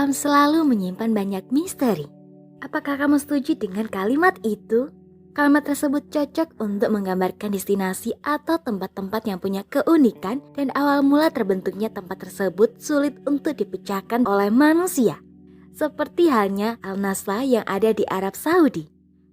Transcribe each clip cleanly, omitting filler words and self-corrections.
alam selalu menyimpan banyak misteri. Apakah kamu setuju dengan kalimat itu? Kalimat tersebut cocok untuk menggambarkan destinasi atau tempat-tempat yang punya keunikan dan awal mula terbentuknya tempat tersebut sulit untuk dipecahkan oleh manusia. Seperti halnya Al-Nasla yang ada di Arab Saudi.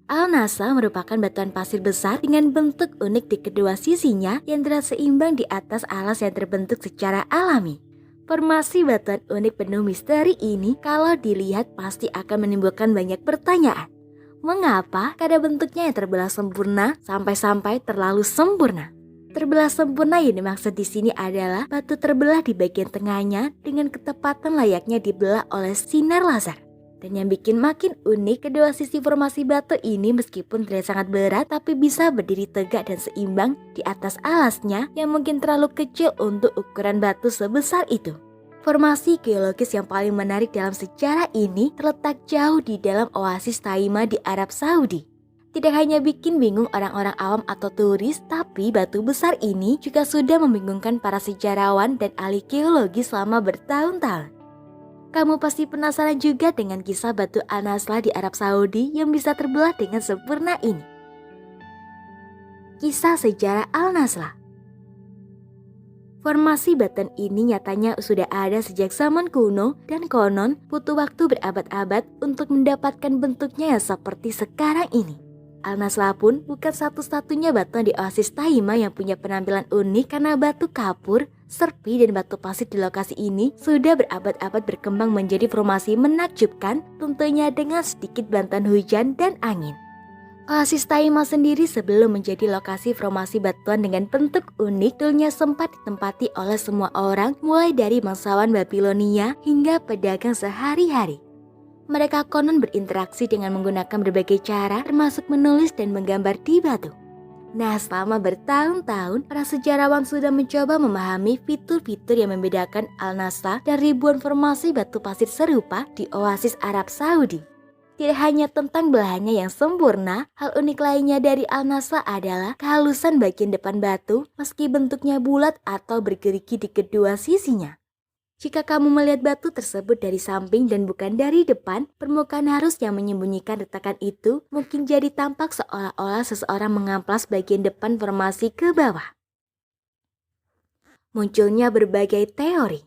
Al-Nasla merupakan batuan pasir besar dengan bentuk unik di kedua sisinya yang terasa seimbang di atas alas yang terbentuk secara alami. Formasi batuan unik penuh misteri ini kalau dilihat pasti akan menimbulkan banyak pertanyaan. Mengapa kadar bentuknya yang terbelah sempurna sampai-sampai terlalu sempurna? Terbelah sempurna yang dimaksud di sini adalah batu terbelah di bagian tengahnya dengan ketepatan layaknya dibelah oleh sinar laser. Dan yang bikin makin unik, kedua sisi formasi batu ini meskipun terlihat sangat berat tapi bisa berdiri tegak dan seimbang di atas alasnya yang mungkin terlalu kecil untuk ukuran batu sebesar itu. Formasi geologis yang paling menarik dalam sejarah ini terletak jauh di dalam oasis Taima di Arab Saudi. Tidak hanya bikin bingung orang-orang awam atau turis, tapi batu besar ini juga sudah membingungkan para sejarawan dan ahli geologi selama bertahun-tahun. Kamu pasti penasaran juga dengan kisah batu Al-Nasla di Arab Saudi yang bisa terbelah dengan sempurna ini. Kisah sejarah Al-Nasla. Formasi batuan ini nyatanya sudah ada sejak zaman kuno dan konon butuh waktu berabad-abad untuk mendapatkan bentuknya yang seperti sekarang ini. Al-Nasla pun bukan satu-satunya batuan di oasis Taima yang punya penampilan unik karena batu kapur, serpi dan batu pasir di lokasi ini sudah berabad-abad berkembang menjadi formasi menakjubkan, tentunya dengan sedikit bantuan hujan dan angin. Oasis Taima sendiri sebelum menjadi lokasi formasi batuan dengan bentuk unik dulunya sempat ditempati oleh semua orang mulai dari bangsawan Babilonia hingga pedagang sehari-hari. Mereka konon berinteraksi dengan menggunakan berbagai cara termasuk menulis dan menggambar di batu. Nah, selama bertahun-tahun, para sejarawan sudah mencoba memahami fitur-fitur yang membedakan Al-Nasla dan ribuan formasi batu pasir serupa di oasis Arab Saudi. Tidak hanya tentang belahannya yang sempurna, hal unik lainnya dari Al-Nasla adalah kehalusan bagian depan batu meski bentuknya bulat atau bergerigi di kedua sisinya. Jika kamu melihat batu tersebut dari samping dan bukan dari depan, permukaan harus yang menyembunyikan retakan itu mungkin jadi tampak seolah-olah seseorang mengamplas bagian depan formasi ke bawah. Munculnya berbagai teori.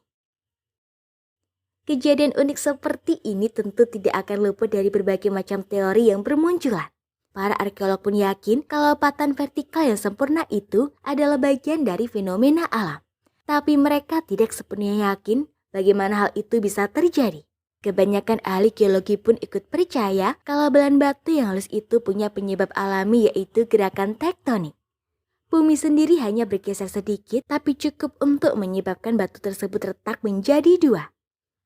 Kejadian unik seperti ini tentu tidak akan luput dari berbagai macam teori yang bermunculan. Para arkeolog pun yakin kalau patahan vertikal yang sempurna itu adalah bagian dari fenomena alam. Tapi mereka tidak sepenuhnya yakin bagaimana hal itu bisa terjadi. Kebanyakan ahli geologi pun ikut percaya kalau belahan batu yang halus itu punya penyebab alami yaitu gerakan tektonik. Bumi sendiri hanya bergeser sedikit tapi cukup untuk menyebabkan batu tersebut retak menjadi dua.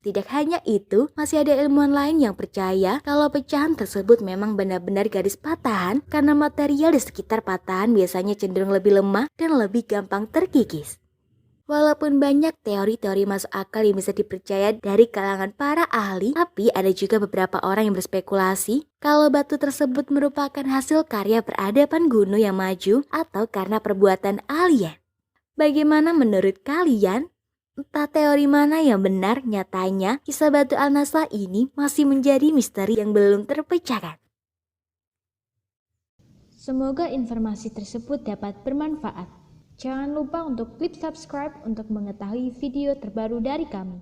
Tidak hanya itu, masih ada ilmuwan lain yang percaya kalau pecahan tersebut memang benar-benar garis patahan karena material di sekitar patahan biasanya cenderung lebih lemah dan lebih gampang terkikis. Walaupun banyak teori-teori masuk akal yang bisa dipercaya dari kalangan para ahli, tapi ada juga beberapa orang yang berspekulasi kalau batu tersebut merupakan hasil karya peradaban kuno yang maju atau karena perbuatan alien. Bagaimana menurut kalian? Entah teori mana yang benar, nyatanya kisah batu Al-Nasla ini masih menjadi misteri yang belum terpecahkan. Semoga informasi tersebut dapat bermanfaat. Jangan lupa untuk klik subscribe untuk mengetahui video terbaru dari kami.